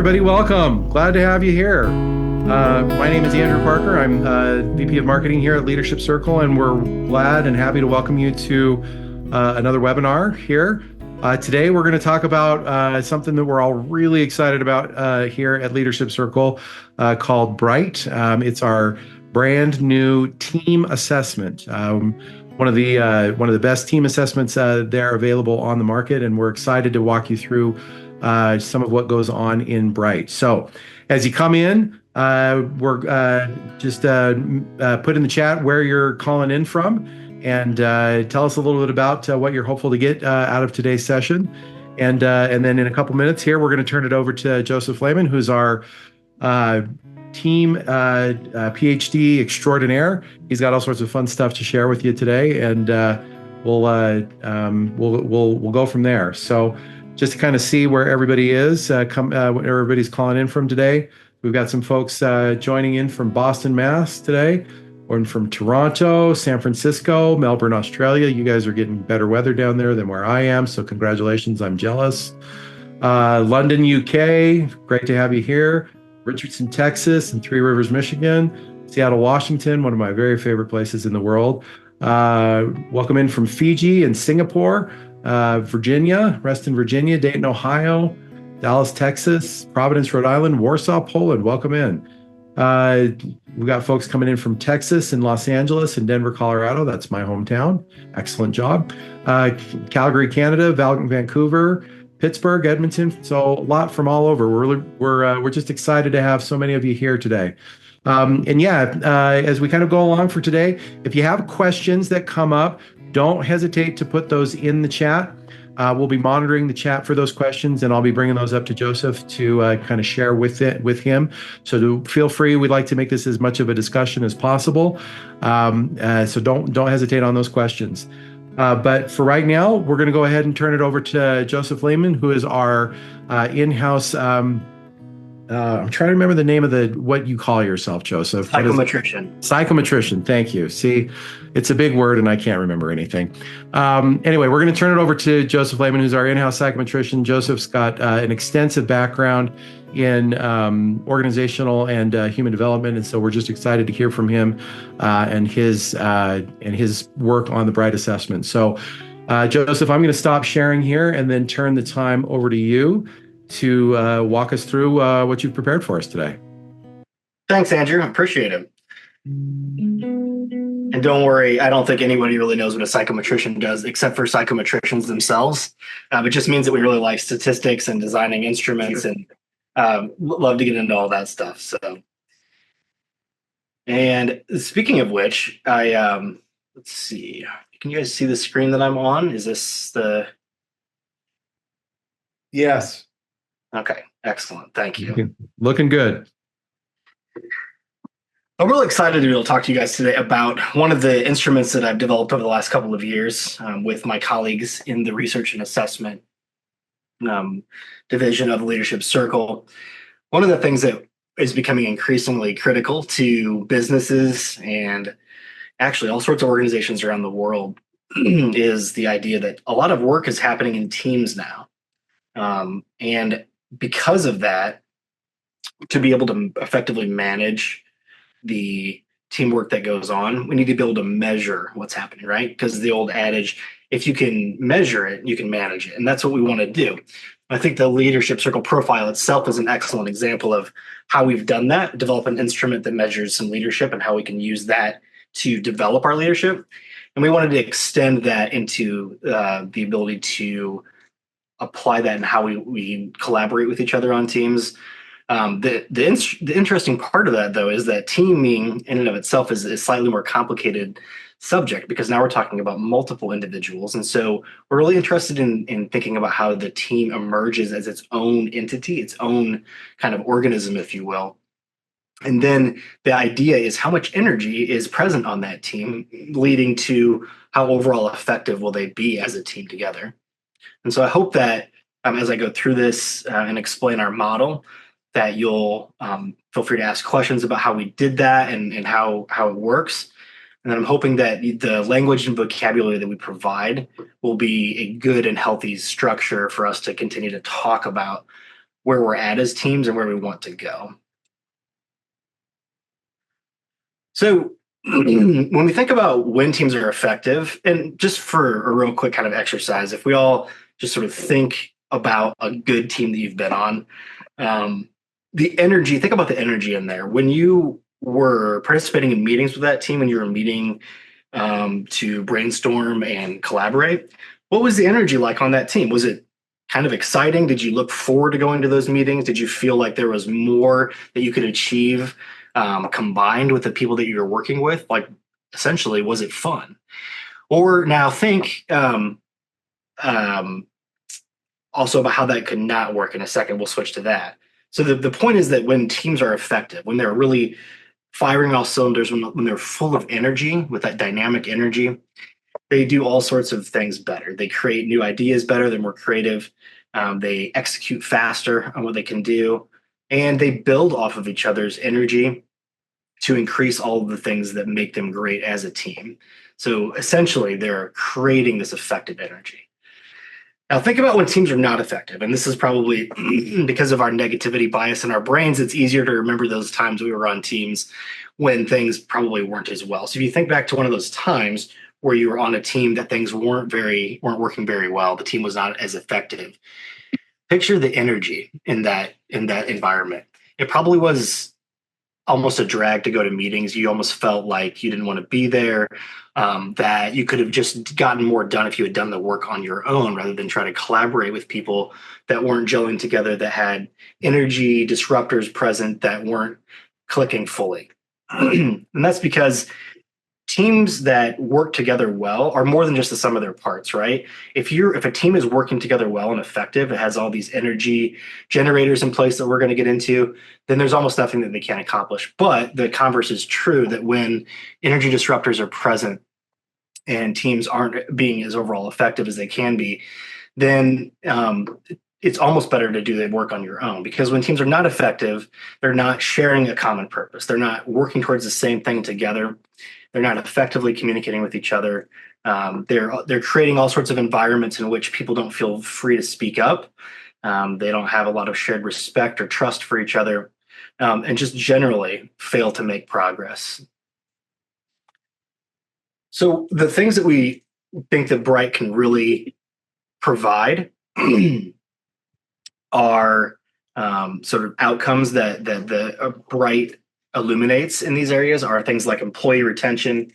everybody. Welcome. Glad to have you here. My name is Andrew Parker. I'm VP of Marketing here at Leadership Circle, and we're glad and happy to welcome you to another webinar here. Today, we're going to talk about something that we're all really excited about here at Leadership Circle called Brite. It's our brand new team assessment. One of the best team assessments there available on the market, and we're excited to walk you through some of what goes on in Brite. So as you come in, we're just put in the chat where you're calling in from, and tell us a little bit about what you're hopeful to get out of today's session. And then in a couple minutes here, we're going to turn it over to Joseph Lehman, who's our team PhD extraordinaire. He's got all sorts of fun stuff to share with you today, and we'll go from there. So just to kind of see where everybody is, where everybody's calling in from today. We've got some folks joining in from Boston, Mass today, or from Toronto, San Francisco, Melbourne, Australia. You guys are getting better weather down there than where I am, so congratulations. I'm jealous. London, UK, great to have you here. Richardson, Texas, and Three Rivers, Michigan. Seattle, Washington, one of my very favorite places in the world. Welcome in from Fiji and Singapore. Virginia, Reston, Virginia, Dayton, Ohio, Dallas, Texas, Providence, Rhode Island, Warsaw, Poland. Welcome in. We've got folks coming in from Texas and Los Angeles and Denver, Colorado. That's my hometown. Excellent job. Calgary, Canada, Vancouver, Pittsburgh, Edmonton. So a lot from all over. We're just excited to have so many of you here today. As we kind of go along for today, if you have questions that come up, don't hesitate to put those in the chat. We'll be monitoring the chat for those questions, and I'll be bringing those up to Joseph to kind of share with him. So feel free. We'd like to make this as much of a discussion as possible. So don't hesitate on those questions. But for right now, we're going to go ahead and turn it over to Joseph Lehman, who is our in-house. I'm trying to remember the name of what you call yourself, Joseph. Psychometrician. Psychometrician. Thank you. See, it's a big word and I can't remember anything. Anyway, we're going to turn it over to Joseph Lehman, who's our in-house psychometrician. Joseph's got an extensive background in organizational and human development, and so we're just excited to hear from him and his work on the Brite assessment. So, Joseph, I'm going to stop sharing here and then turn the time over to you to walk us through what you've prepared for us today. Thanks, Andrew. I appreciate it. And don't worry, I don't think anybody really knows what a psychometrician does except for psychometricians themselves. It just means that we really like statistics and designing instruments, and love to get into all that stuff. So, and speaking of which, let's see. Can you guys see the screen that I'm on? Is this the... Yes. Okay, excellent. Thank you. Looking good. I'm really excited to be able to talk to you guys today about one of the instruments that I've developed over the last couple of years with my colleagues in the research and assessment division of the Leadership Circle. One of the things that is becoming increasingly critical to businesses and actually all sorts of organizations around the world is the idea that a lot of work is happening in teams now. And because of that, to be able to effectively manage the teamwork that goes on, we need to be able to measure what's happening, right? Because the old adage, if you can measure it, you can manage it. And that's what we want to do. I think the Leadership Circle profile itself is an excellent example of how we've done that, develop an instrument that measures some leadership and how we can use that to develop our leadership. And we wanted to extend that into the ability to apply that in how we collaborate with each other on teams. The interesting part of that, though, is that teaming in and of itself is a slightly more complicated subject, because now we're talking about multiple individuals. And so we're really interested in thinking about how the team emerges as its own entity, its own kind of organism, if you will. And then the idea is how much energy is present on that team, leading to how overall effective will they be as a team together. And so I hope that as I go through this and explain our model, that you'll feel free to ask questions about how we did that and how it works. And then I'm hoping that the language and vocabulary that we provide will be a good and healthy structure for us to continue to talk about where we're at as teams and where we want to go. So when we think about when teams are effective, and just for a real quick kind of exercise, if we all just sort of think about a good team that you've been on, the energy, think about the energy in there. When you were participating in meetings with that team, when you were meeting to brainstorm and collaborate, what was the energy like on that team? Was it kind of exciting? Did you look forward to going to those meetings? Did you feel like there was more that you could achieve combined with the people that you were working with? Like, essentially, was it fun? Or now think um, also about how that could not work in a second. We'll switch to that. So the point is that when teams are effective, when they're really firing all cylinders, when they're full of energy, with that dynamic energy, they do all sorts of things better. They create new ideas better. They're more creative. They execute faster on what they can do. And they build off of each other's energy to increase all of the things that make them great as a team. So essentially, they're creating this effective energy. Now, think about when teams are not effective. And this is probably because of our negativity bias in our brains, it's easier to remember those times we were on teams when things probably weren't as well. So if you think back to one of those times where you were on a team that things weren't working very well, the team was not as effective. Picture the energy in that environment. It probably was almost a drag to go to meetings. You almost felt like you didn't want to be there, that you could have just gotten more done if you had done the work on your own rather than try to collaborate with people that weren't gelling together, that had energy disruptors present that weren't clicking fully. And that's because teams that work together well are more than just the sum of their parts, right? If a team is working together well and effective, it has all these energy generators in place that we're going to get into, then there's almost nothing that they can't accomplish. But the converse is true, that when energy disruptors are present and teams aren't being as overall effective as they can be, then it's almost better to do the work on your own, because when teams are not effective, they're not sharing a common purpose. They're not working towards the same thing together. They're not effectively communicating with each other. They're creating all sorts of environments in which people don't feel free to speak up. They don't have a lot of shared respect or trust for each other, and just generally fail to make progress. So the things that we think that Brite can really provide are sort of outcomes that the Brite illuminates in these areas are things like employee retention,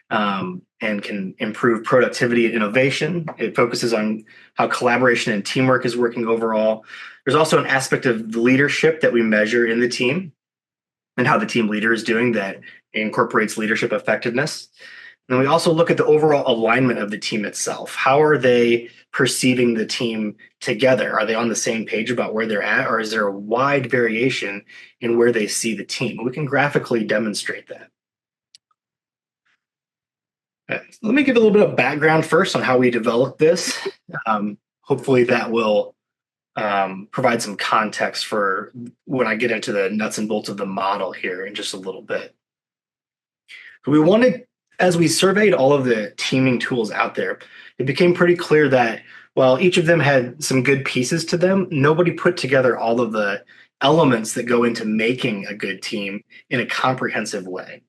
and can improve productivity and innovation. It focuses on how collaboration and teamwork is working overall. There's also an aspect of the leadership that we measure in the team and how the team leader is doing that incorporates leadership effectiveness. And we also look at the overall alignment of the team itself. How are they perceiving the team together? Are they on the same page about where they're at, or is there a wide variation in where they see the team? We can graphically demonstrate that. Let me give a little bit of background first on how we developed this. Hopefully that will provide some context for when I get into the nuts and bolts of the model here in just a little bit. We wanted, as we surveyed all of the teaming tools out there, it became pretty clear that while each of them had some good pieces to them, nobody put together all of the elements that go into making a good team in a comprehensive way.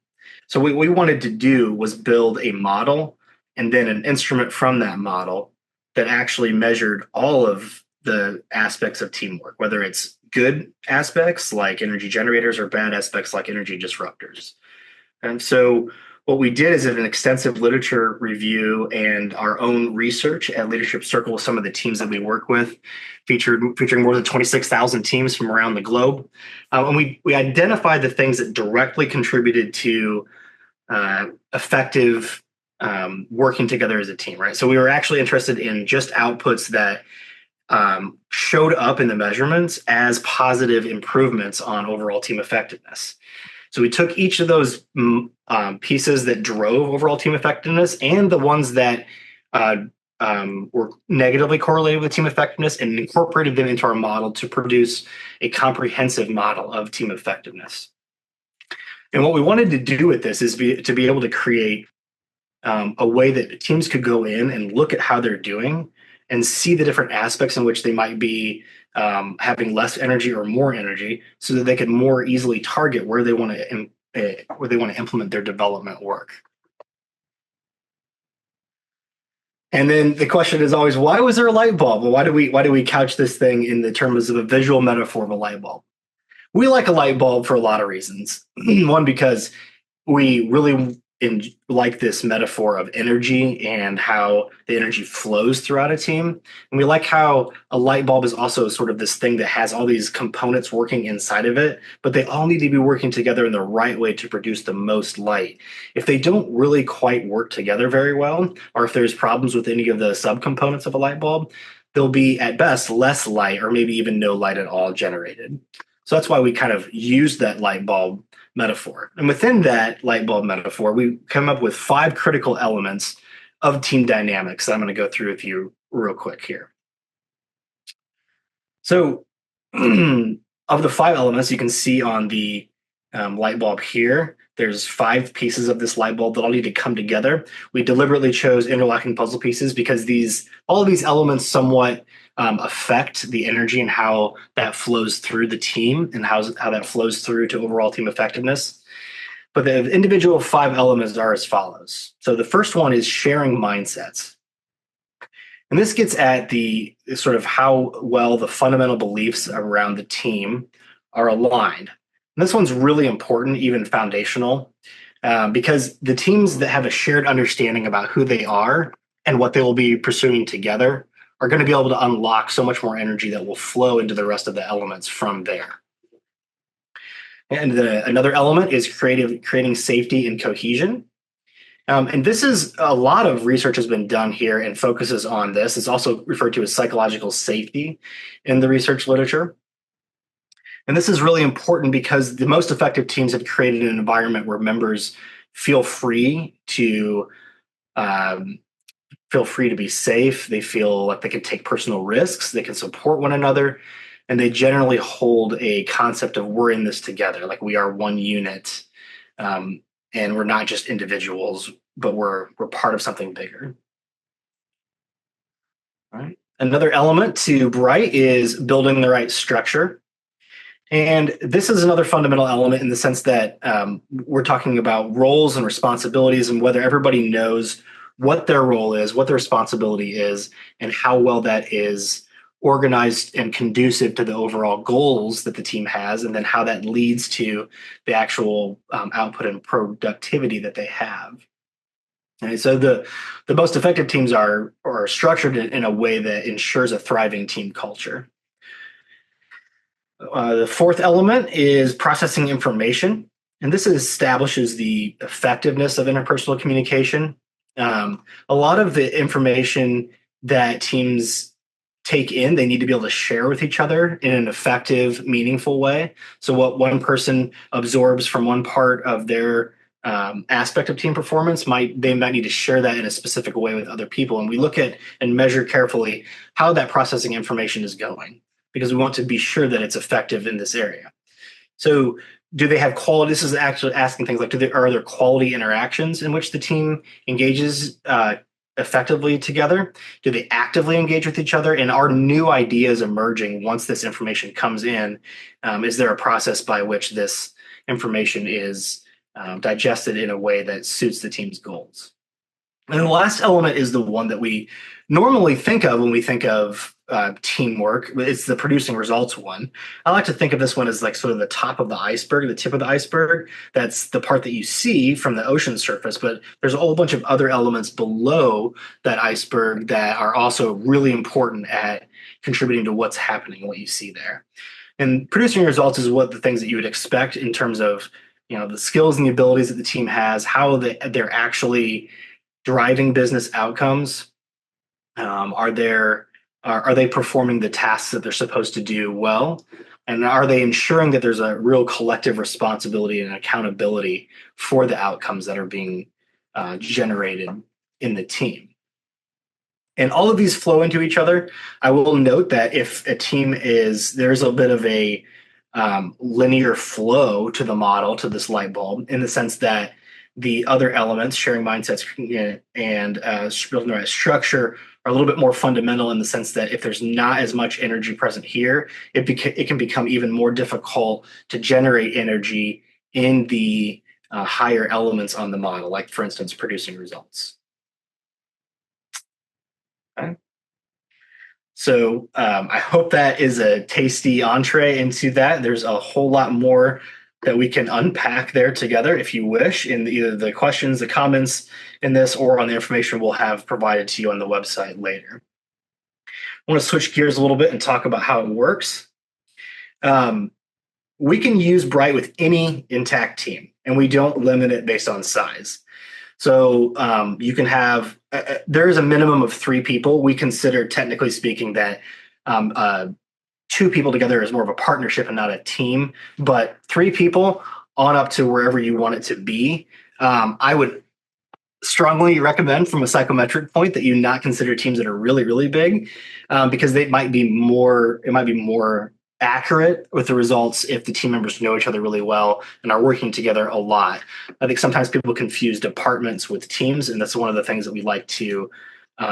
So what we wanted to do was build a model and then an instrument from that model that actually measured all of the aspects of teamwork, whether it's good aspects like energy generators or bad aspects like energy disruptors. And so what we did is an extensive literature review and our own research at Leadership Circle with some of the teams that we work with, featuring more than 26,000 teams from around the globe. And we identified the things that directly contributed to effective working together as a team, right? So we were actually interested in just outputs that showed up in the measurements as positive improvements on overall team effectiveness. So we took each of those pieces that drove overall team effectiveness and the ones that were negatively correlated with team effectiveness and incorporated them into our model to produce a comprehensive model of team effectiveness. And what we wanted to do with this is to be able to create a way that teams could go in and look at how they're doing and see the different aspects in which they might be having less energy or more energy, so that they can more easily target where they want to implement their development work. And then the question is always, why was there a light bulb? Well, why do we couch this thing in the terms of a visual metaphor of a light bulb? We like a light bulb for a lot of reasons. One, because we really like this metaphor of energy and how the energy flows throughout a team. And we like how a light bulb is also sort of this thing that has all these components working inside of it, but they all need to be working together in the right way to produce the most light. If they don't really quite work together very well, or if there's problems with any of the subcomponents of a light bulb, there'll be at best less light or maybe even no light at all generated. So that's why we kind of use that light bulb metaphor. And within that light bulb metaphor, we come up with 5 critical elements of team dynamics that I'm going to go through with you real quick here. So, of the 5 elements you can see on the light bulb here, there's 5 pieces of this light bulb that all need to come together. We deliberately chose interlocking puzzle pieces because all of these elements somewhat affect the energy and how that flows through the team and how that flows through to overall team effectiveness. But the individual 5 elements are as follows. So the first one is sharing mindsets. And this gets at the sort of how well the fundamental beliefs around the team are aligned. And this one's really important, even foundational, because the teams that have a shared understanding about who they are and what they will be pursuing together are going to be able to unlock so much more energy that will flow into the rest of the elements from there. And another element is creating safety and cohesion. And this is a lot of research has been done here and focuses on this. It's also referred to as psychological safety in the research literature. And this is really important because the most effective teams have created an environment where members feel free to be safe. They feel like they can take personal risks. They can support one another. And they generally hold a concept of we're in this together, like we are one unit, and we're not just individuals, but we're part of something bigger. All right. Another element to Brite is building the right structure. And this is another fundamental element in the sense that we're talking about roles and responsibilities and whether everybody knows what their role is, what their responsibility is, and how well that is organized and conducive to the overall goals that the team has, and then how that leads to the actual output and productivity that they have. And so the most effective teams are structured in a way that ensures a thriving team culture. The 4th element is processing information, and this establishes the effectiveness of interpersonal communication. A lot of the information that teams take in, they need to be able to share with each other in an effective, meaningful way. So what one person absorbs from one part of their aspect of team performance, they might need to share that in a specific way with other people. And we look at and measure carefully how that processing information is going, because we want to be sure that it's effective in this area. So do they have quality? This is actually asking things like, are there quality interactions in which the team engages effectively together? Do they actively engage with each other? And are new ideas emerging once this information comes in? Is there a process by which this information is digested in a way that suits the team's goals? And the last element is the one that we normally think of when we think of teamwork. It's the producing results one. I like to think of this one as like sort of the top of the iceberg, the tip of the iceberg. That's the part that you see from the ocean surface, but there's a whole bunch of other elements below that iceberg that are also really important at contributing to what's happening, what you see there. And producing results is what the things that you would expect in terms of, the skills and the abilities that the team has, how they're actually driving business outcomes. Are they performing the tasks that they're supposed to do well? And are they ensuring that there's a real collective responsibility and accountability for the outcomes that are being generated in the team? And all of these flow into each other. I will note that if a team there's a bit of a linear flow to the model, to this light bulb, in the sense that the other elements, sharing mindsets and building the right structure, are a little bit more fundamental in the sense that if there's not as much energy present here, it can become even more difficult to generate energy in the higher elements on the model, like for instance, producing results. Okay. So I hope that is a tasty entree into that. There's a whole lot more that we can unpack there together if you wish in either the questions, the comments in this, or on the information we'll have provided to you on the website later. I want to switch gears a little bit and talk about how it works. We can use Brite with any intact team, and we don't limit it based on size. So you can have, there is a minimum of 3 people. We consider, technically speaking, that 2 people together is more of a partnership and not a team, but 3 people on up to wherever you want it to be. I would strongly recommend from a psychometric point that you not consider teams that are really, really big because it might be more accurate with the results if the team members know each other really well and are working together a lot. I think sometimes people confuse departments with teams, and that's one of the things that we like to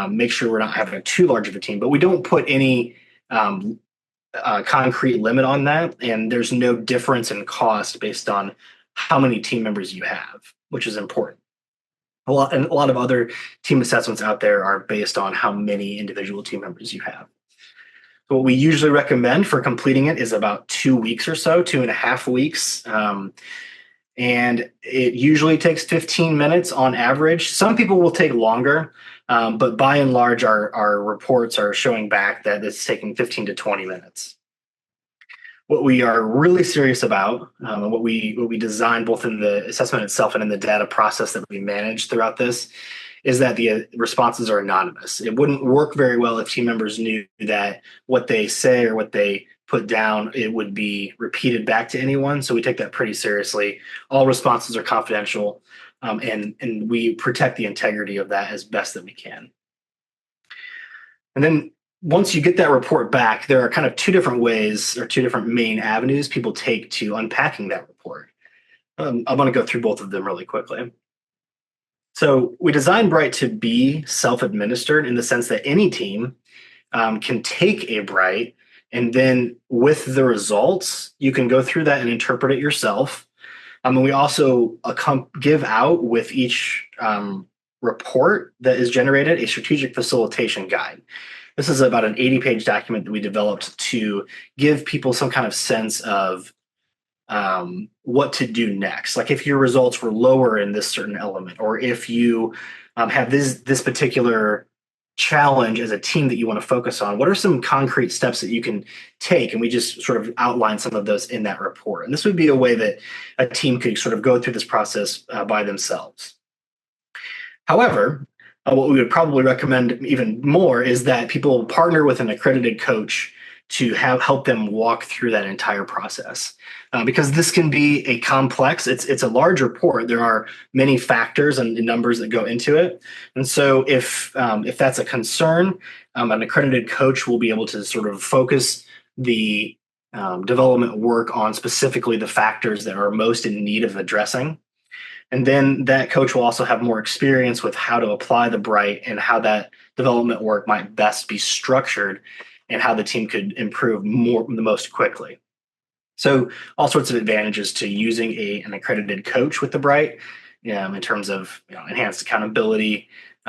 make sure we're not having too large of a team, but we don't put any concrete limit on that, and there's no difference in cost based on how many team members you have, which is important. A lot of other team assessments out there are based on how many individual team members you have. So what we usually recommend for completing it is about 2 weeks or so, 2.5 weeks. And it usually takes 15 minutes on average. Some people will take longer, but by and large, our reports are showing back that it's taking 15 to 20 minutes. What we are really serious about, and what we design both in the assessment itself and in the data process that we manage throughout this, is that the responses are anonymous. It wouldn't work very well if team members knew that what they say or what they put down, it would be repeated back to anyone. So we take that pretty seriously. All responses are confidential, and we protect the integrity of that as best that we can. And then once you get that report back, there are kind of 2 different ways or 2 different main avenues people take to unpacking that report. I want to go through both of them really quickly. So we designed Brite to be self-administered in the sense that any team can take a Brite, and then with the results, you can go through that and interpret it yourself. And we also give out with each report that is generated a strategic facilitation guide. This is about an 80-page document that we developed to give people some kind of sense of what to do next. Like if your results were lower in this certain element, or if you have this particular challenge as a team that you want to focus on, what are some concrete steps that you can take? And we just sort of outline some of those in that report. And this would be a way that a team could sort of go through this process by themselves. However, what we would probably recommend even more is that people partner with an accredited coach to help them walk through that entire process. Because this can be a complex, it's a large report. There are many factors and numbers that go into it. And so if that's a concern, an accredited coach will be able to sort of focus the development work on specifically the factors that are most in need of addressing. And then that coach will also have more experience with how to apply the Brite and how that development work might best be structured and how the team could improve the most quickly. So all sorts of advantages to using an accredited coach with the Brite in terms of enhanced accountability.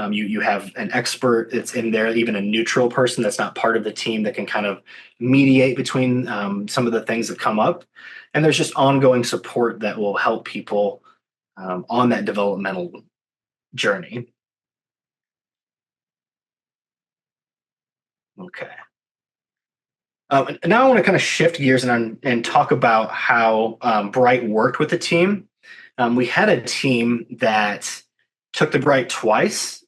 You have an expert that's in there, even a neutral person that's not part of the team that can kind of mediate between some of the things that come up. And there's just ongoing support that will help people on that developmental journey. Okay. Now I want to kind of shift gears and talk about how Brite worked with the team. We had a team that took the Brite twice,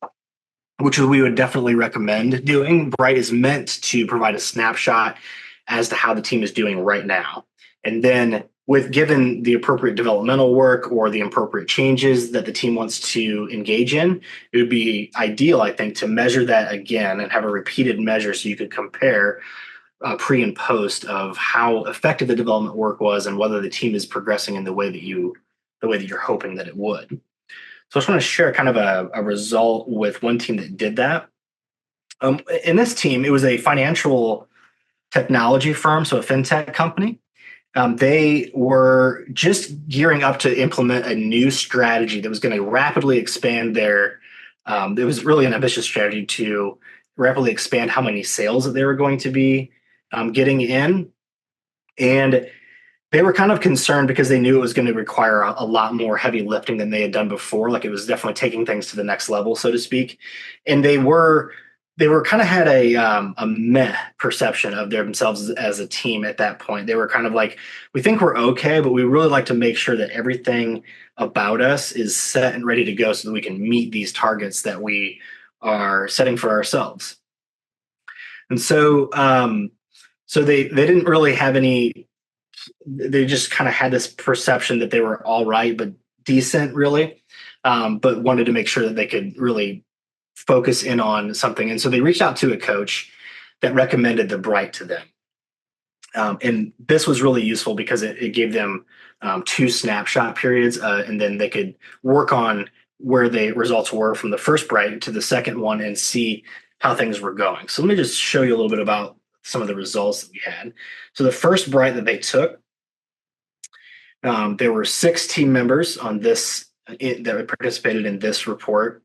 which we would definitely recommend doing. Brite is meant to provide a snapshot as to how the team is doing right now. And then with given the appropriate developmental work or the appropriate changes that the team wants to engage in, it would be ideal, I think, to measure that again and have a repeated measure so you could compare pre and post of how effective the development work was and whether the team is progressing in the way that you're hoping that it would. So I just want to share kind of a result with one team that did that. In this team, it was a financial technology firm, so a fintech company. They were just gearing up to implement a new strategy that was going to rapidly expand their. It was really an ambitious strategy to rapidly expand how many sales that they were going to be getting in, and they were kind of concerned because they knew it was going to require a lot more heavy lifting than they had done before. Like it was definitely taking things to the next level, so to speak. And they were kind of had a meh perception of themselves as a team at that point. They were kind of like, we think we're okay, but we really like to make sure that everything about us is set and ready to go so that we can meet these targets that we are setting for ourselves. And so they didn't really have any. They just kind of had this perception that they were all right, but decent, really, but wanted to make sure that they could really focus in on something. And so they reached out to a coach that recommended the Brite to them. And this was really useful because it gave them two snapshot periods, and then they could work on where the results were from the first Brite to the second one and see how things were going. So let me just show you a little bit about some of the results that we had. So the first Brite that they took, there were 6 team members on this that participated in this report,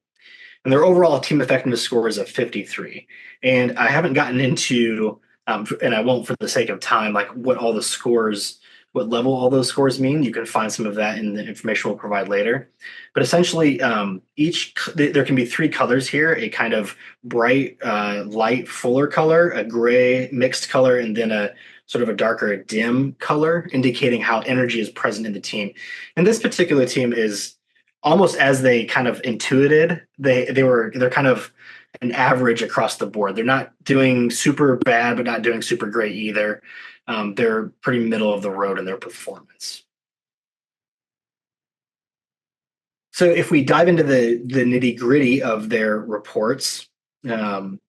and their overall team effectiveness score is a 53. And I haven't gotten into, and I won't for the sake of time, like what all the scores, what level all those scores mean. You can find some of that in the information we'll provide later. But essentially, there can be 3 colors here: a kind of bright, light, fuller color, a gray mixed color, and then a sort of a darker, dim color, indicating how energy is present in the team. And this particular team is almost as they kind of intuited, they're kind of an average across the board. They're not doing super bad, but not doing super great either. They're pretty middle of the road in their performance. So if we dive into the nitty gritty of their reports, um,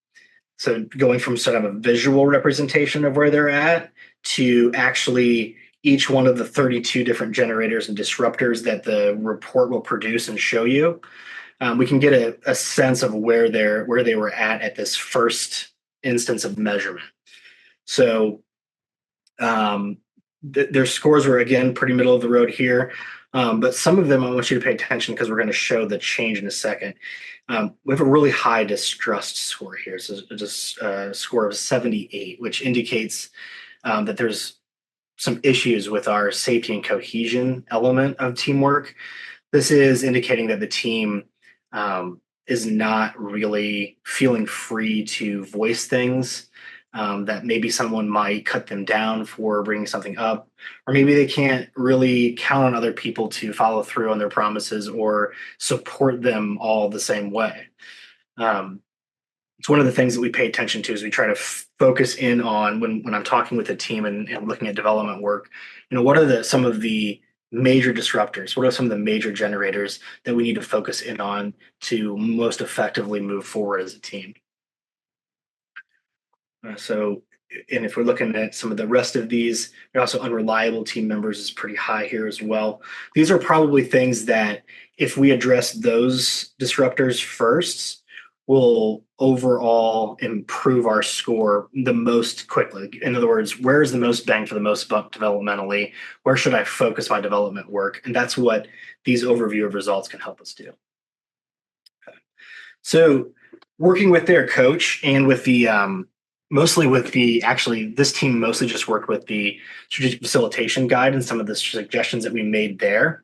so going from sort of a visual representation of where they're at to actually each one of the 32 different generators and disruptors that the report will produce and show you, we can get a sense of where they were at this first instance of measurement. So their scores were, again, pretty middle of the road here. But some of them I want you to pay attention because we're going to show the change in a second. We have a really high distrust score here. So it's a score of 78, which indicates that there's some issues with our safety and cohesion element of teamwork. This is indicating that the team is not really feeling free to voice things, that maybe someone might cut them down for bringing something up, or maybe they can't really count on other people to follow through on their promises or support them all the same way. It's one of the things that we pay attention to, is we try to focus in on when I'm talking with a team and looking at development work. What are some of the major disruptors? What are some of the major generators that we need to focus in on to most effectively move forward as a team? And if we're looking at some of the rest of these, they're also unreliable team members is pretty high here as well. These are probably things that if we address those disruptors first, will overall improve our score the most quickly. In other words, where is the most bang for the most buck developmentally? Where should I focus my development work? And that's what these overview of results can help us do. Okay. So working with their coach and with the this team mostly just worked with the strategic facilitation guide and some of the suggestions that we made there.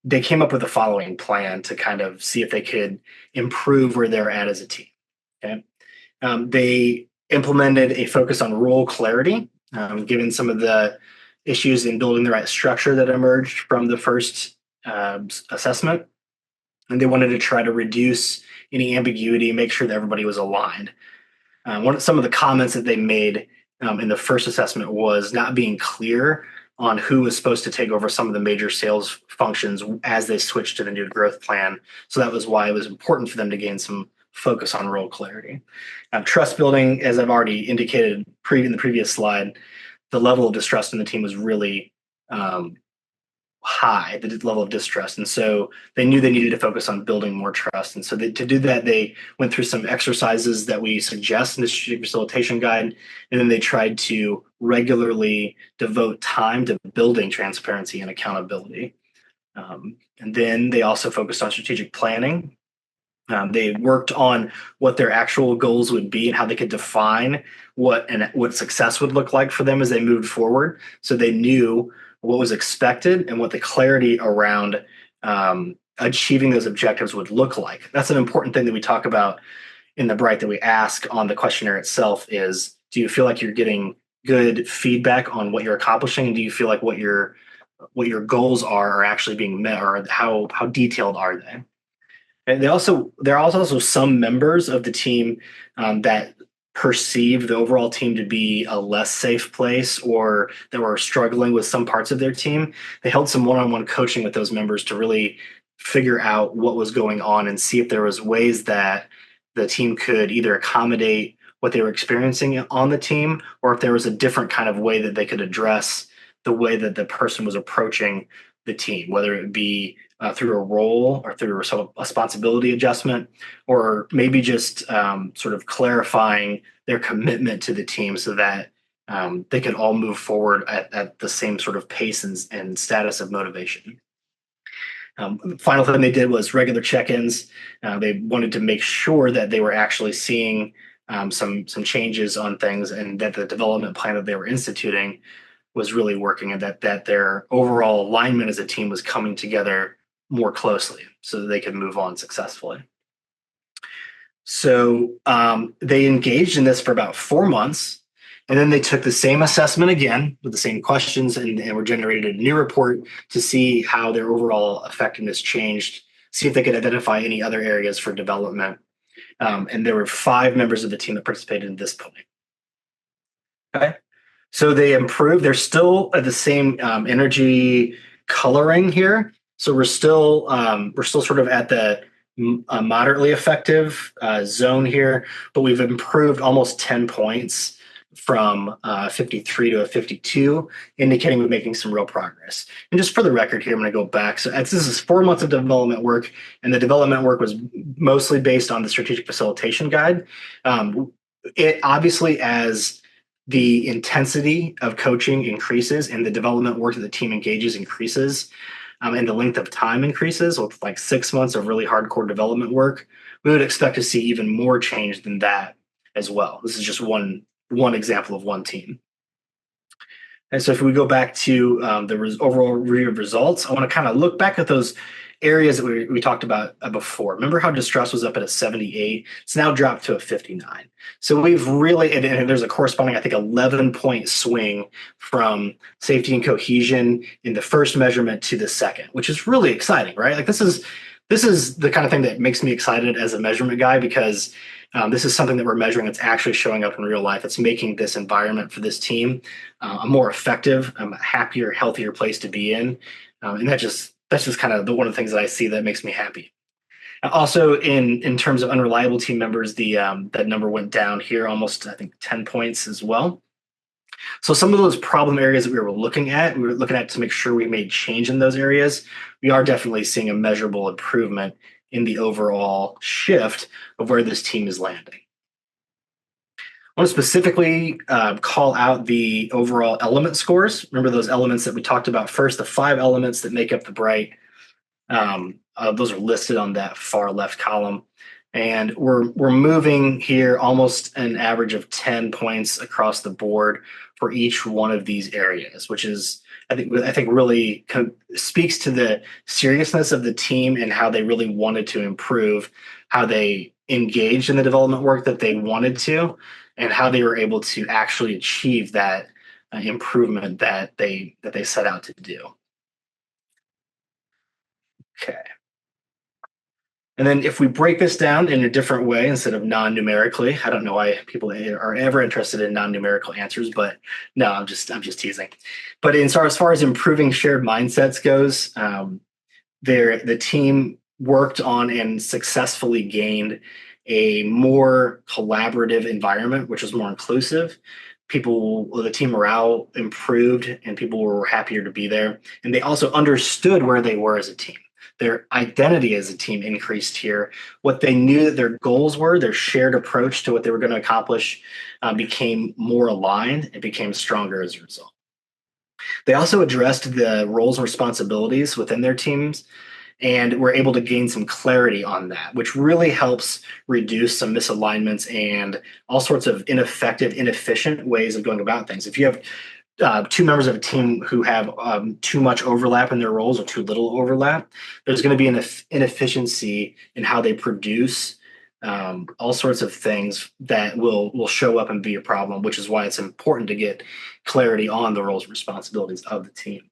They came up with the following plan to kind of see if they could improve where they're at as a team. Okay. They implemented a focus on role clarity, given some of the issues in building the right structure that emerged from the first assessment. And they wanted to try to reduce any ambiguity, make sure that everybody was aligned. Some of the comments that they made in the first assessment was not being clear on who was supposed to take over some of the major sales functions as they switched to the new growth plan. So that was why it was important for them to gain some focus on role clarity. Trust building, as I've already indicated in the previous slide, the level of distrust in the team was really high, the level of distrust. And so they knew they needed to focus on building more trust. And so to do that, they went through some exercises that we suggest in the strategic facilitation guide. And then they tried to regularly devote time to building transparency and accountability. And then they also focused on strategic planning. They worked on what their actual goals would be and how they could define what success would look like for them as they moved forward. So they knew what was expected and what the clarity around achieving those objectives would look like. That's an important thing that we talk about in the Brite that we ask on the questionnaire itself is, do you feel like you're getting good feedback on what you're accomplishing? And do you feel like what your goals are actually being met, or how detailed are they? And there are also some members of the team that perceive the overall team to be a less safe place, or that were struggling with some parts of their team. They held some one-on-one coaching with those members to really figure out what was going on and see if there was ways that the team could either accommodate what they were experiencing on the team, or if there was a different kind of way that they could address the way that the person was approaching the team, whether it be through a role or through a responsibility adjustment, or maybe just sort of clarifying their commitment to the team so that they can all move forward at the same sort of pace and status of motivation. Final thing they did was regular check-ins. They wanted to make sure that they were actually seeing some changes on things, and that the development plan that they were instituting was really working, and that their overall alignment as a team was coming together more closely so that they could move on successfully. So they engaged in this for about 4 months, and then they took the same assessment again with the same questions, and were generated a new report to see how their overall effectiveness changed, see if they could identify any other areas for development. And there were 5 members of the team that participated at this point. Okay. So they improved. They're still at the same energy coloring here. So we're still sort of at the moderately effective zone here, but we've improved almost 10 points from 53 to a 52, indicating we're making some real progress. And just for the record here, I'm going to go back. So this is 4 months of development work, and the development work was mostly based on the strategic facilitation guide. It obviously, as the intensity of coaching increases and the development work that the team engages increases, and the length of time increases, with like 6 months of really hardcore development work, we would expect to see even more change than that as well. This is just one example of one team. And so if we go back to the overall review of results, I want to kind of look back at those areas that we talked about before. Remember how distress was up at a 78? It's now dropped to a 59. So we've really, and there's a corresponding, I think, 11-point swing from safety and cohesion in the first measurement to the second, which is really exciting, right? Like this is the kind of thing that makes me excited as a measurement guy, because this is something that we're measuring that's actually showing up in real life. It's making this environment for this team a more effective, a happier, healthier place to be in. And that's just kind of one of the things that I see that makes me happy. Also, in terms of unreliable team members, that number went down here almost, I think, 10 points as well. So some of those problem areas that we were looking at to make sure we made change in those areas. We are definitely seeing a measurable improvement in the overall shift of where this team is landing. I want to specifically call out the overall element scores. Remember those elements that we talked about first, the 5 elements that make up the Brite. Those are listed on that far left column. And we're moving here almost an average of 10 points across the board for each one of these areas, which is, I think really speaks to the seriousness of the team and how they really wanted to improve, how they engaged in the development work that they wanted to, and how they were able to actually achieve that improvement that they set out to do. Okay. And then if we break this down in a different way instead of non-numerically, I don't know why people are ever interested in non-numerical answers, but no, I'm just teasing. But as far as improving shared mindsets goes, the team worked on and successfully gained a more collaborative environment, which was more inclusive. the team morale improved and people were happier to be there. And they also understood where they were as a team. Their identity as a team increased here. What they knew that their goals were, their shared approach to what they were going to accomplish became more aligned. It became stronger as a result. They also addressed the roles and responsibilities within their teams and were able to gain some clarity on that, which really helps reduce some misalignments and all sorts of ineffective, inefficient ways of going about things. If you have two members of a team who have too much overlap in their roles or too little overlap, there's going to be an inefficiency in how they produce all sorts of things that will show up and be a problem, which is why it's important to get clarity on the roles and responsibilities of the team.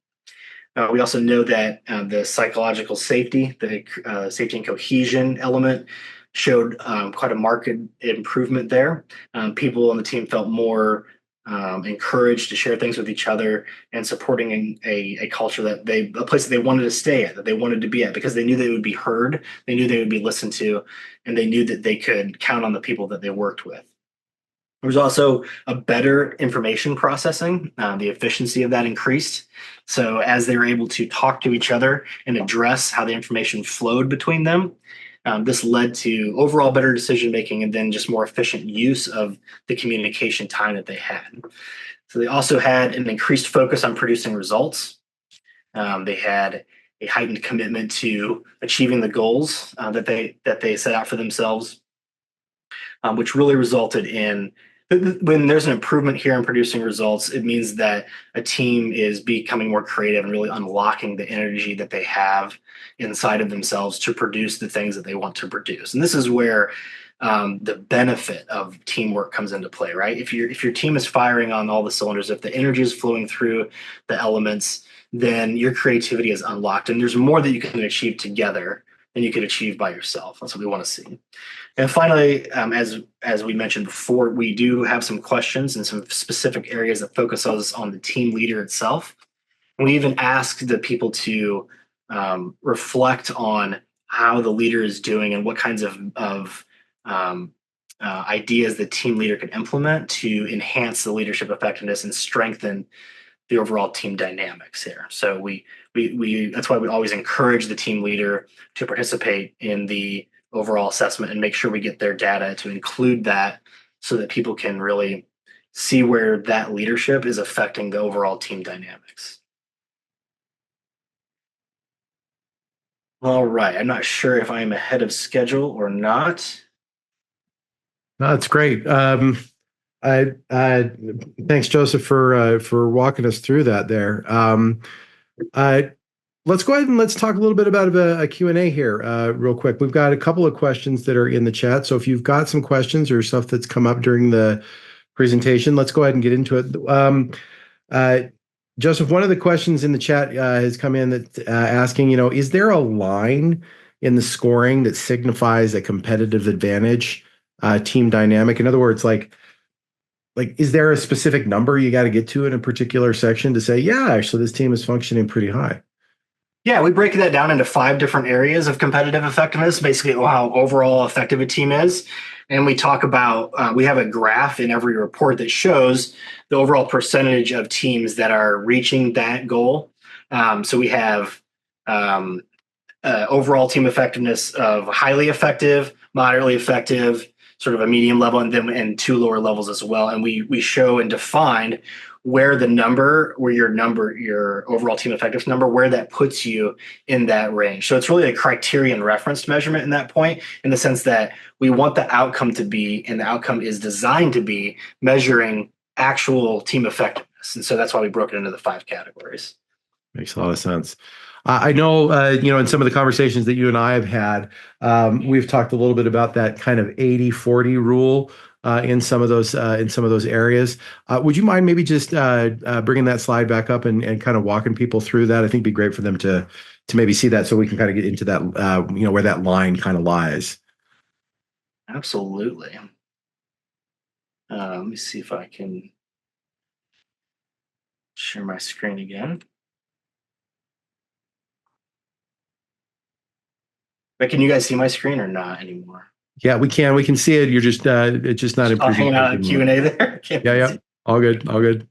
We also know that the psychological safety, the safety and cohesion element showed quite a marked improvement there. People on the team felt more encouraged to share things with each other and supporting a culture a place that they wanted to stay at, that they wanted to be at, because they knew they would be heard, they knew they would be listened to, and they knew that they could count on the people that they worked with. There was also a better information processing. The efficiency of that increased. So as they were able to talk to each other and address how the information flowed between them, this led to overall better decision making and then just more efficient use of the communication time that they had. So they also had an increased focus on producing results. They had a heightened commitment to achieving the goals that they set out for themselves, which really resulted in, when there's an improvement here in producing results, it means that a team is becoming more creative and really unlocking the energy that they have inside of themselves to produce the things that they want to produce. And this is where the benefit of teamwork comes into play, right? If your team is firing on all the cylinders, if the energy is flowing through the elements, then your creativity is unlocked, and there's more that you can achieve together than you could achieve by yourself. That's what we want to see. And finally, as we mentioned before, we do have some questions and some specific areas that focus us on the team leader itself. We even ask the people to reflect on how the leader is doing and what kinds of ideas the team leader can implement to enhance the leadership effectiveness and strengthen the overall team dynamics here. So we that's why we always encourage the team leader to participate in the overall assessment and make sure we get their data to include that so that people can really see where that leadership is affecting the overall team dynamics. All right. I'm not sure if I'm ahead of schedule or not. No, that's great. Thanks, Joseph, for walking us through that there. Let's go ahead and let's talk a little bit about a Q&A here real quick. We've got a couple of questions that are in the chat. So if you've got some questions or stuff that's come up during the presentation, let's go ahead and get into it. Joseph, one of the questions in the chat has come in that asking, is there a line in the scoring that signifies a competitive advantage team dynamic? In other words, like is there a specific number you got to get to in a particular section to say, yeah, actually this team is functioning pretty high? Yeah, we break that down into 5 different areas of competitive effectiveness, basically how overall effective a team is. And we talk about, we have a graph in every report that shows the overall percentage of teams that are reaching that goal. So we have overall team effectiveness of highly effective, moderately effective, sort of a medium level, and 2 lower levels as well. And we show and define where your overall team effectiveness number, where that puts you in that range. So it's really a criterion referenced measurement in that point, in the sense that we want the outcome to be, and the outcome is designed to be, measuring actual team effectiveness. And so that's why we broke it into the 5 categories. Makes a lot of sense. I know, in some of the conversations that you and I have had, we've talked a little bit about that kind of 80-40 rule in some of those areas. Would you mind maybe just bringing that slide back up and kind of walking people through that? I think it'd be great for them to maybe see that, so we can kind of get into that, where that line kind of lies. Absolutely. Let me see if I can share my screen again. But can you guys see my screen or not anymore? Yeah, we can. We can see it. You're just it's just not in Hanging out in presentation mode. Q&A there. Yeah. All good. All good.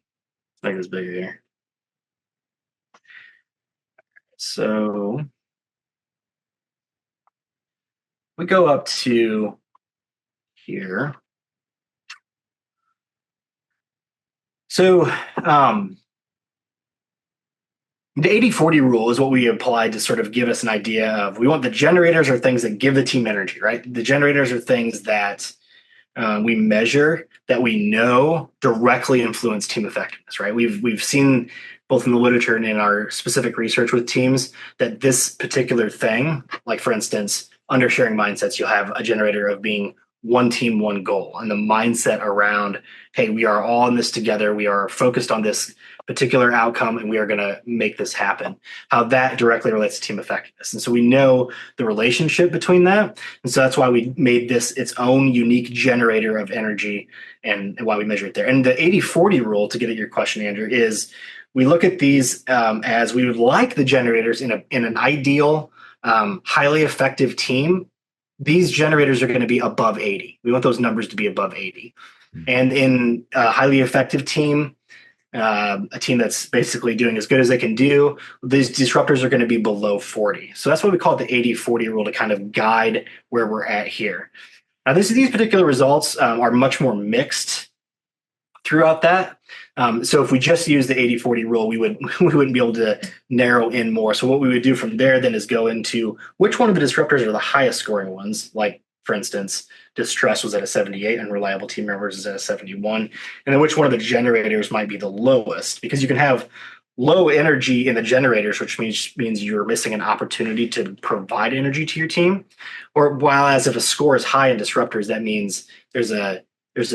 Make this bigger here. So we go up to here. So the 80-40 rule is what we applied to sort of give us an idea of, we want the generators are things that give the team energy, right? The generators are things that we measure, that we know directly influence team effectiveness, right? We've seen both in the literature and in our specific research with teams that this particular thing, like for instance, under sharing mindsets, you'll have a generator of being one team, one goal, and the mindset around, hey, we are all in this together. We are focused on this particular outcome, and we are going to make this happen. How that directly relates to team effectiveness, and so we know the relationship between that, and so that's why we made this its own unique generator of energy, and why we measure it there. And the 80-40 rule, to get at your question, Andrew, is we look at these as we would like the generators in an ideal, highly effective team. These generators are going to be above 80. We want those numbers to be above 80. And in a highly effective team, a team that's basically doing as good as they can do, these disruptors are going to be below 40. So that's what we call the 80-40 rule to kind of guide where we're at here. Now, these particular results are much more mixed throughout that. So if we just use the 80-40 rule, we wouldn't be able to narrow in more. So what we would do from there then is go into which one of the disruptors are the highest scoring ones. Like, for instance, distress was at a 78 and reliable team members is at a 71. And then which one of the generators might be the lowest, because you can have low energy in the generators, which means you're missing an opportunity to provide energy to your team. Or while as if a score is high in disruptors, that means there's a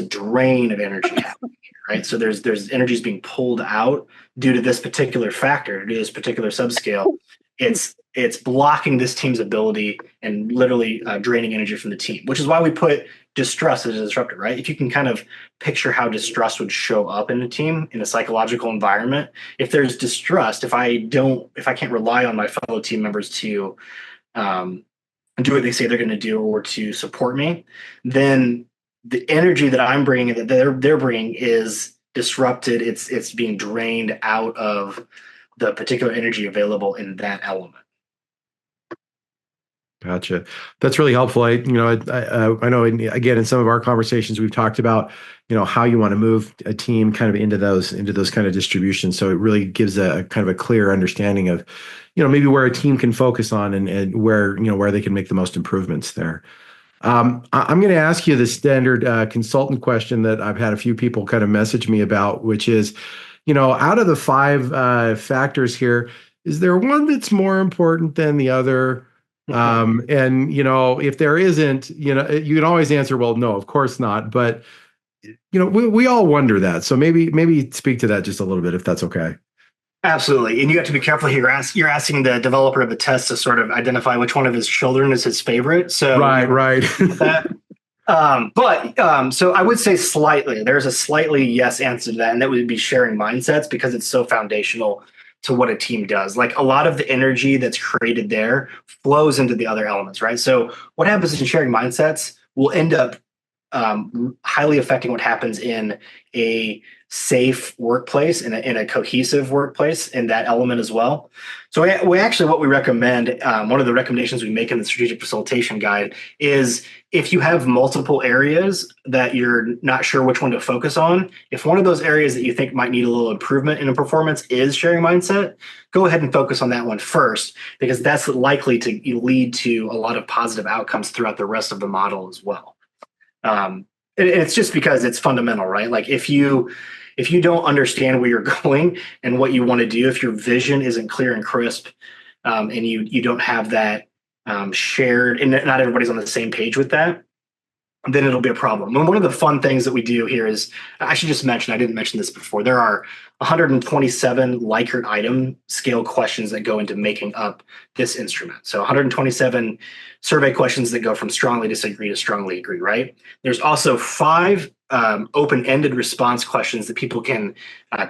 drain of energy happening here, right? So there's energies being pulled out due to this particular factor, due to this particular subscale. It's blocking this team's ability and literally draining energy from the team, which is why we put distrust as a disruptor, right? If you can kind of picture how distrust would show up in a team in a psychological environment, if there's distrust, if I can't rely on my fellow team members to do what they say they're going to do or to support me, then the energy that I'm bringing, that they're bringing, is disrupted. It's being drained out of the particular energy available in that element. Gotcha. That's really helpful. I know again, in some of our conversations, we've talked about, how you want to move a team kind of into those kind of distributions. So it really gives a kind of a clear understanding of, maybe where a team can focus on and where they can make the most improvements there. I'm going to ask you the standard consultant question that I've had a few people kind of message me about, which is, out of the 5 factors here, is there one that's more important than the other? And if there isn't, you can always answer, well, no, of course not. But we all wonder that. So maybe speak to that just a little bit, if that's okay. Absolutely. And you have to be careful here. You're asking the developer of a test to sort of identify which one of his children is his favorite. So right. So I would say slightly. There's a slightly yes answer to that, and that would be sharing mindsets, because it's so foundational to what a team does. Like, a lot of the energy that's created there flows into the other elements, right? So what happens in sharing mindsets will end up highly affecting what happens in a safe workplace, in a cohesive workplace, in that element as well. So we actually, what we recommend, one of the recommendations we make in the strategic facilitation guide is, if you have multiple areas that you're not sure which one to focus on, if one of those areas that you think might need a little improvement in a performance is sharing mindset, go ahead and focus on that one first, because that's likely to lead to a lot of positive outcomes throughout the rest of the model as well. It's just because it's fundamental, right? Like, if you don't understand where you're going and what you want to do, if your vision isn't clear and crisp, and you don't have that shared, and not everybody's on the same page with that, then it'll be a problem. And one of the fun things that we do here is, I should just mention, I didn't mention this before, there are 127 Likert item scale questions that go into making up this instrument. So 127 survey questions that go from strongly disagree to strongly agree, right? There's also 5 open-ended response questions that people can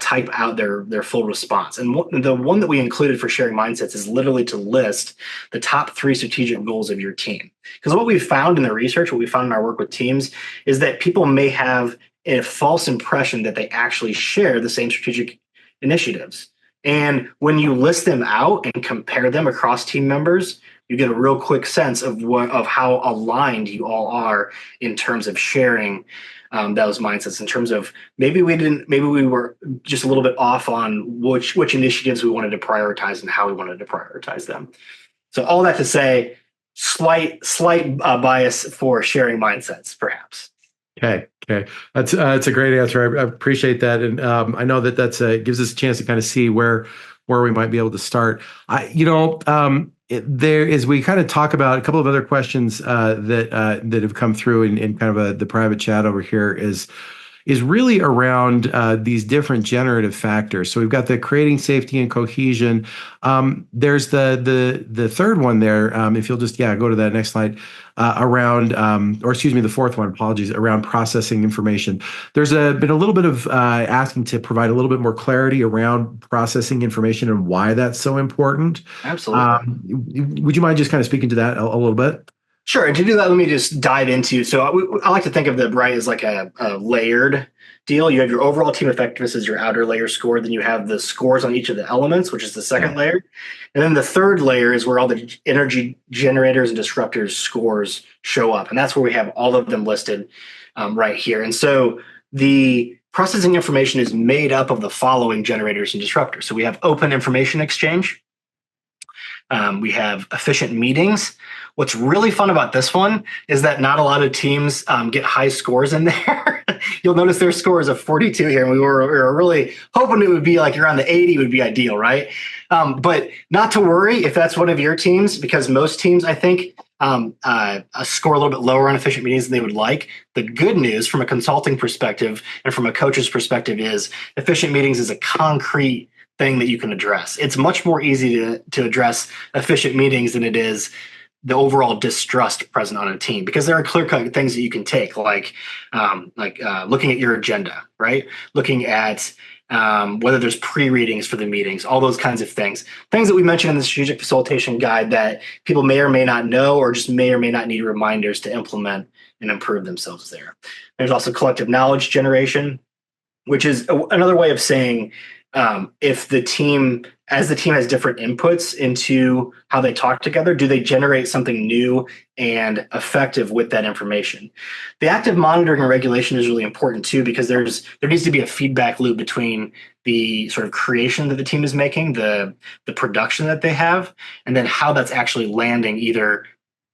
type out their full response. And the one that we included for sharing mindsets is literally to list the top 3 strategic goals of your team. Because what we found in the research, what we found in our work with teams, is that people may have a false impression that they actually share the same strategic initiatives. And when you list them out and compare them across team members, you get a real quick sense of how aligned you all are in terms of sharing those mindsets. In terms of maybe we were just a little bit off on which initiatives we wanted to prioritize and how we wanted to prioritize them. So all that to say, slight bias for sharing mindsets, perhaps. Okay. That's a great answer. I appreciate that, and I know that gives us a chance to kind of see where we might be able to start. There is, we kind of talk about a couple of other questions that have come through in kind of the private chat over here is really around these different generative factors. So we've got the creating safety and cohesion. There's the third one there. If you'll just go to that next slide, around or excuse me, the fourth one. Apologies, around processing information. There's been a little bit of asking to provide a little bit more clarity around processing information and why that's so important. Absolutely. Would you mind just kind of speaking to that a little bit? Sure. And to do that, let me just dive into. So I like to think of the Brite as like a layered deal. You have your overall team effectiveness as your outer layer score. Then you have the scores on each of the elements, which is the second layer. And then the third layer is where all the energy generators and disruptors scores show up. And that's where we have all of them listed right here. And so the processing information is made up of the following generators and disruptors. So we have open information exchange. We have efficient meetings. What's really fun about this one is that not a lot of teams get high scores in there. You'll notice their score is a 42 here, and we were really hoping it would be like around the 80 would be ideal, right? But not to worry if that's one of your teams, because most teams, I think, score a little bit lower on efficient meetings than they would like. The good news from a consulting perspective and from a coach's perspective is efficient meetings is a concrete thing that you can address. It's much more easy to address efficient meetings than it is the overall distrust present on a team, because there are clear-cut things that you can take, like looking at your agenda, right? Looking at whether there's pre-readings for the meetings, all those kinds of things that we mentioned in the strategic facilitation guide that people may or may not know, or just may or may not need reminders to implement and improve themselves there. There's also collective knowledge generation, which is another way of saying if the team has different inputs into how they talk together, do they generate something new and effective with that information? The active monitoring and regulation is really important too, because there needs to be a feedback loop between the sort of creation that the team is making, the production that they have, and then how that's actually landing either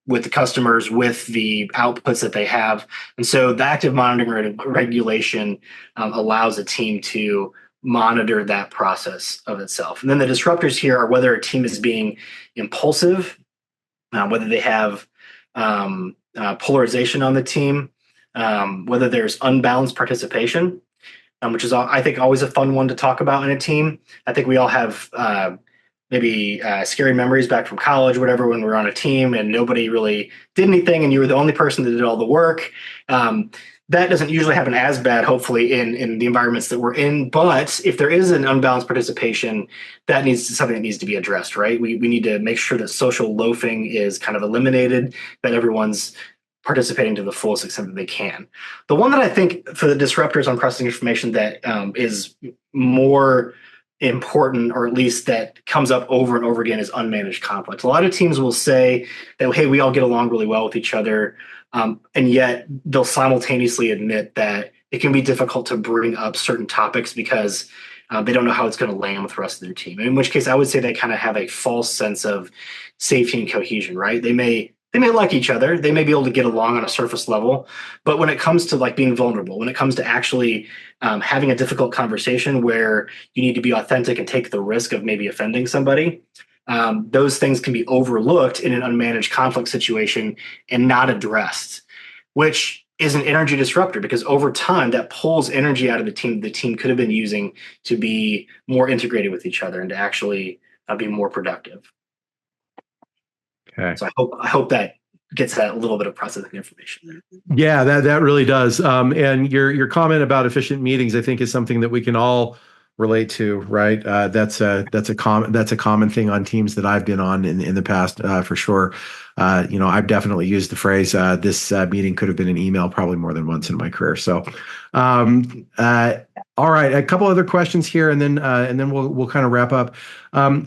with the customers, with the outputs that they have. And so the active monitoring and regulation allows a team to monitor that process of itself. And then the disruptors here are whether a team is being impulsive, whether they have polarization on the team, whether there's unbalanced participation, which is, I think, always a fun one to talk about in a team. I think we all have maybe scary memories back from college, whatever, when we were on a team and nobody really did anything and you were the only person that did all the work. That doesn't usually happen as bad, hopefully, in the environments that we're in. But if there is an unbalanced participation, something that needs to be addressed, right? We need to make sure that social loafing is kind of eliminated, that everyone's participating to the fullest extent that they can. The one that I think for the disruptors on processing information that is more important, or at least that comes up over and over again, is unmanaged conflict. A lot of teams will say that, hey, we all get along really well with each other. And yet they'll simultaneously admit that it can be difficult to bring up certain topics because they don't know how it's going to land with the rest of their team. In which case, I would say they kind of have a false sense of safety and cohesion, right? They may like each other. They may be able to get along on a surface level. But when it comes to like being vulnerable, when it comes to actually having a difficult conversation where you need to be authentic and take the risk of maybe offending somebody, those things can be overlooked in an unmanaged conflict situation and not addressed, which is an energy disruptor, because over time that pulls energy out of the team could have been using to be more integrated with each other and to actually be more productive. Okay. So I hope that gets that little bit of processing information there. Yeah, that really does. And your comment about efficient meetings, I think, is something that we can all relate to, right? That's a common thing on teams that I've been on in the past, for sure. I've definitely used the phrase, this meeting could have been an email probably more than once in my career. So, um, uh, all right, a couple other questions here, and then we'll kind of wrap up.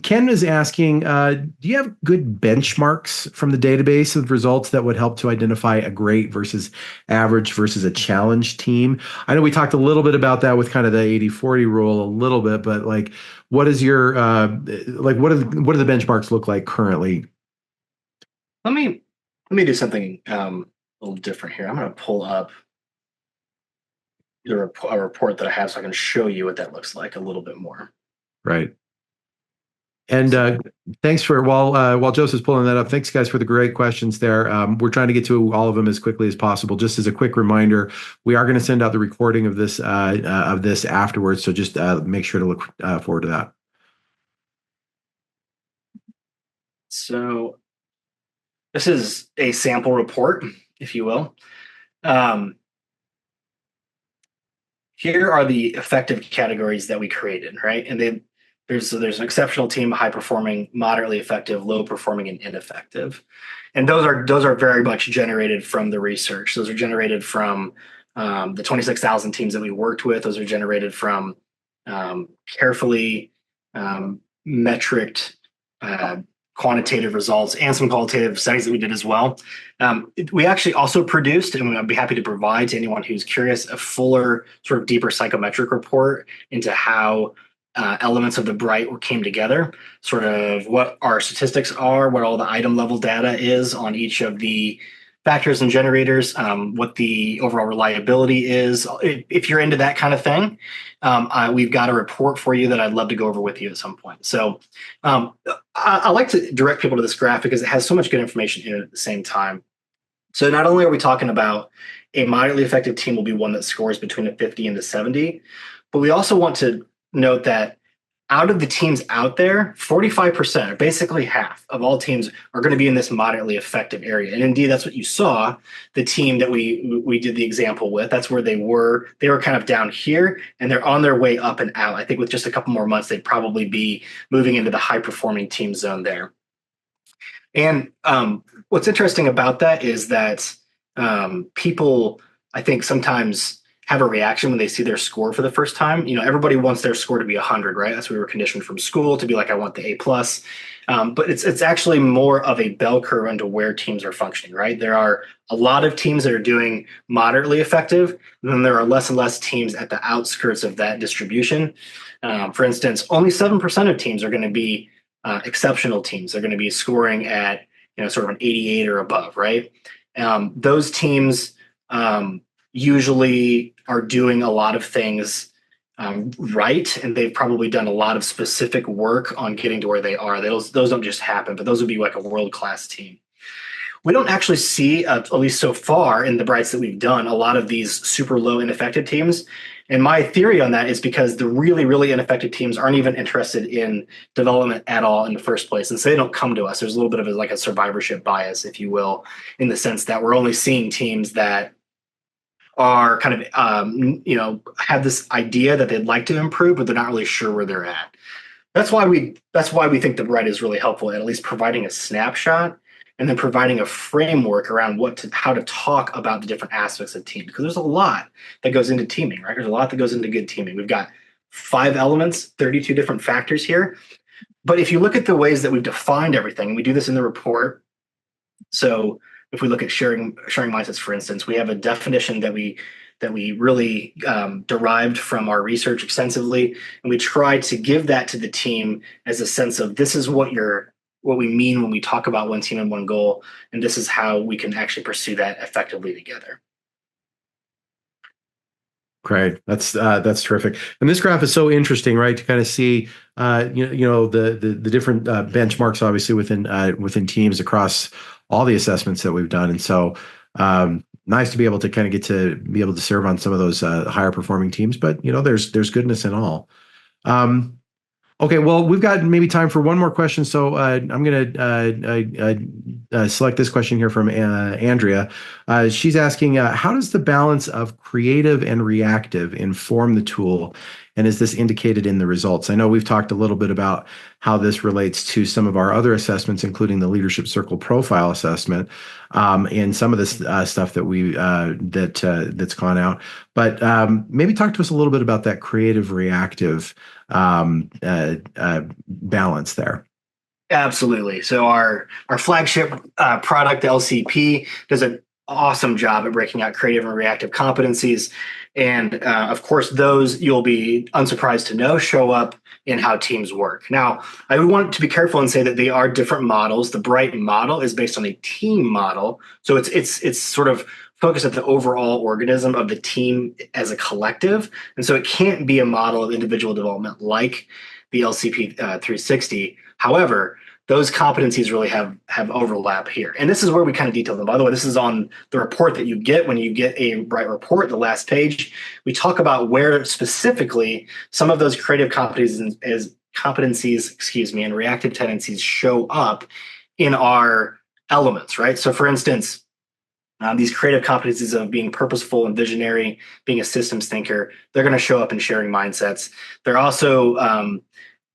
Ken is asking, do you have good benchmarks from the database of results that would help to identify a great versus average versus a challenge team? I know we talked a little bit about that with kind of the 80/40 rule a little bit, but like, what is your what do the benchmarks look like currently? Let me do something a little different here. I'm going to pull up a report that I have so I can show you what that looks like a little bit more. Right. And thanks for while Joseph's pulling that up. Thanks, guys, for the great questions there. We're trying to get to all of them as quickly as possible. Just as a quick reminder, we are going to send out the recording of this afterwards. So just make sure to look forward to that. So this is a sample report, if you will. Um, Here are the effective categories that we created, right? And there's an exceptional team, high performing, moderately effective, low performing, and ineffective. And those are very much generated from the research. Those are generated from the 26,000 teams that we worked with. Those are generated from carefully metriced quantitative results and some qualitative studies that we did as well. We actually also produced, and I'd be happy to provide to anyone who's curious, a fuller, sort of deeper psychometric report into how elements of the Brite came together, sort of what our statistics are, what all the item level data is on each of the factors and generators, what the overall reliability is. If you're into that kind of thing, we've got a report for you that I'd love to go over with you at some point. So I like to direct people to this graph because it has so much good information in it at the same time. So not only are we talking about a moderately effective team will be one that scores between a 50 and a 70, but we also want to note that out of the teams out there, 45%, or basically half of all teams, are going to be in this moderately effective area. And indeed, that's what you saw. The team that we did the example with, that's where they were. They were kind of down here, and they're on their way up and out. I think with just a couple more months, they'd probably be moving into the high-performing team zone there. And what's interesting about that is that people, I think, sometimes have a reaction when they see their score for the first time. Everybody wants their score to be 100, right? That's what we were conditioned from school to be like, I want the A plus. But it's actually more of a bell curve into where teams are functioning, right? There are a lot of teams that are doing moderately effective, and then there are less and less teams at the outskirts of that distribution. For instance, only 7% of teams are going to be exceptional teams. They're going to be scoring at sort of an 88 or above, right? Those teams usually are doing a lot of things right, and they've probably done a lot of specific work on getting to where they are. Those don't just happen, but those would be like a world-class team. We don't actually see, at least so far in the Brites that we've done, a lot of these super low ineffective teams. And my theory on that is because the really, really ineffective teams aren't even interested in development at all in the first place. And so they don't come to us. There's a little bit of like a survivorship bias, if you will, in the sense that we're only seeing teams that are kind of, have this idea that they'd like to improve, but they're not really sure where they're at. That's why we think the Brite is really helpful at least providing a snapshot and then providing a framework around how to talk about the different aspects of team. Because there's a lot that goes into teaming, right? There's a lot that goes into good teaming. We've got 5 elements, 32 different factors here. But if you look at the ways that we've defined everything, and we do this in the report. So if we look at sharing mindsets, for instance, we have a definition that we really derived from our research extensively, and we tried to give that to the team as a sense of this is what we mean when we talk about one team and one goal, and this is how we can actually pursue that effectively together. Great. That's terrific. And this graph is so interesting, right? To kind of see, the different benchmarks, obviously within teams across all the assessments that we've done. And so, nice to be able to kind of get to be able to serve on some of those higher performing teams. But there's goodness in all. Okay, well, we've got maybe time for one more question. So I'm going to select this question here from Andrea. She's asking, how does the balance of creative and reactive inform the tool? And is this indicated in the results? I know we've talked a little bit about how this relates to some of our other assessments, including the Leadership Circle Profile Assessment, and some of this stuff that that's gone out. But maybe talk to us a little bit about that creative reactive balance there. Absolutely. So our flagship product, the LCP, does an awesome job at breaking out creative and reactive competencies. And of course, those, you'll be unsurprised to know, show up in how teams work. Now, I would want to be careful and say that they are different models. The Brite model is based on a team model, so it's sort of focused at the overall organism of the team as a collective, and so it can't be a model of individual development like the LCP 360. However, those competencies really have overlap here. And this is where we kind of detail them. By the way, this is on the report that you get when you get a Brite report, the last page. We talk about where specifically some of those creative competencies, and reactive tendencies show up in our elements, right? So for instance, these creative competencies of being purposeful and visionary, being a systems thinker, they're going to show up in sharing mindsets. They're also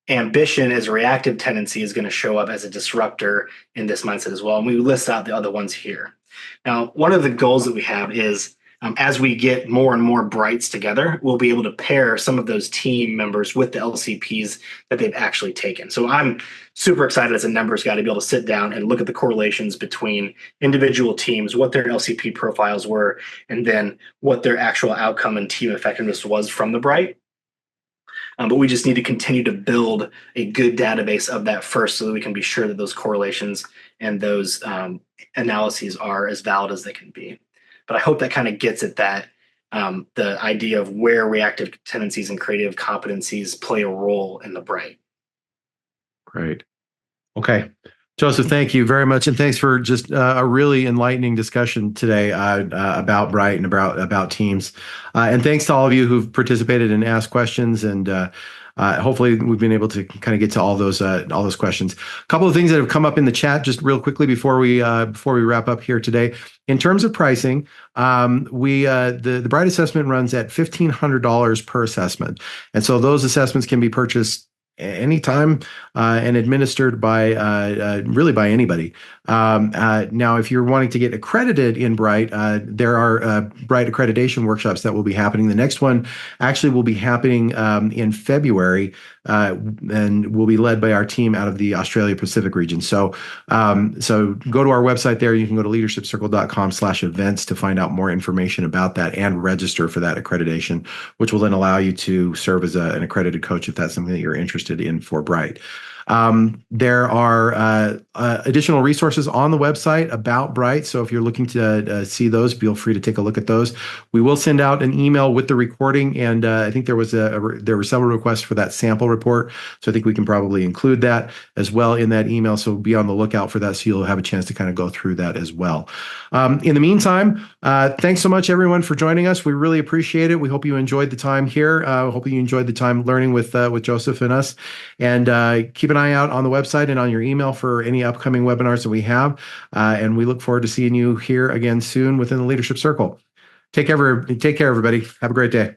ambition as a reactive tendency is going to show up as a disruptor in this mindset as well. And we list out the other ones here. Now, one of the goals that we have is as we get more and more Brites together, we'll be able to pair some of those team members with the LCPs that they've actually taken. So I'm super excited as a numbers guy to be able to sit down and look at the correlations between individual teams, what their LCP profiles were, and then what their actual outcome and team effectiveness was from the Brite. But we just need to continue to build a good database of that first so that we can be sure that those correlations and those analyses are as valid as they can be. But I hope that kind of gets at that, the idea of where reactive tendencies and creative competencies play a role in the Brite. Great. Okay. Joseph, thank you very much. And thanks for just a really enlightening discussion today about Brite and about teams. And thanks to all of you who've participated and asked questions. And hopefully we've been able to kind of get to all those questions. A couple of things that have come up in the chat just real quickly before we wrap up here today. In terms of pricing, the Brite assessment runs at $1,500 per assessment. And so those assessments can be purchased anytime and administered by really by anybody. Now, if you're wanting to get accredited in Brite, there are Brite accreditation workshops that will be happening. The next one actually will be happening in February and will be led by our team out of the Australia Pacific region. So go to our website there. You can go to leadershipcircle.com/events to find out more information about that and register for that accreditation, which will then allow you to serve as an accredited coach if that's something that you're interested in for Brite. There are additional resources on the website about Brite. So if you're looking to see those, feel free to take a look at those. We will send out an email with the recording, and I think there were several requests for that sample report. So I think we can probably include that as well in that email. So be on the lookout for that, so you'll have a chance to kind of go through that as well. In the meantime, thanks so much everyone for joining us. We really appreciate it. We hope you enjoyed the time here. Hope you enjoyed the time learning with Joseph and us. And keep an eye out on the website and on your email for any upcoming webinars that we have. And we look forward to seeing you here again soon within the Leadership Circle. Take care, everybody. Have a great day.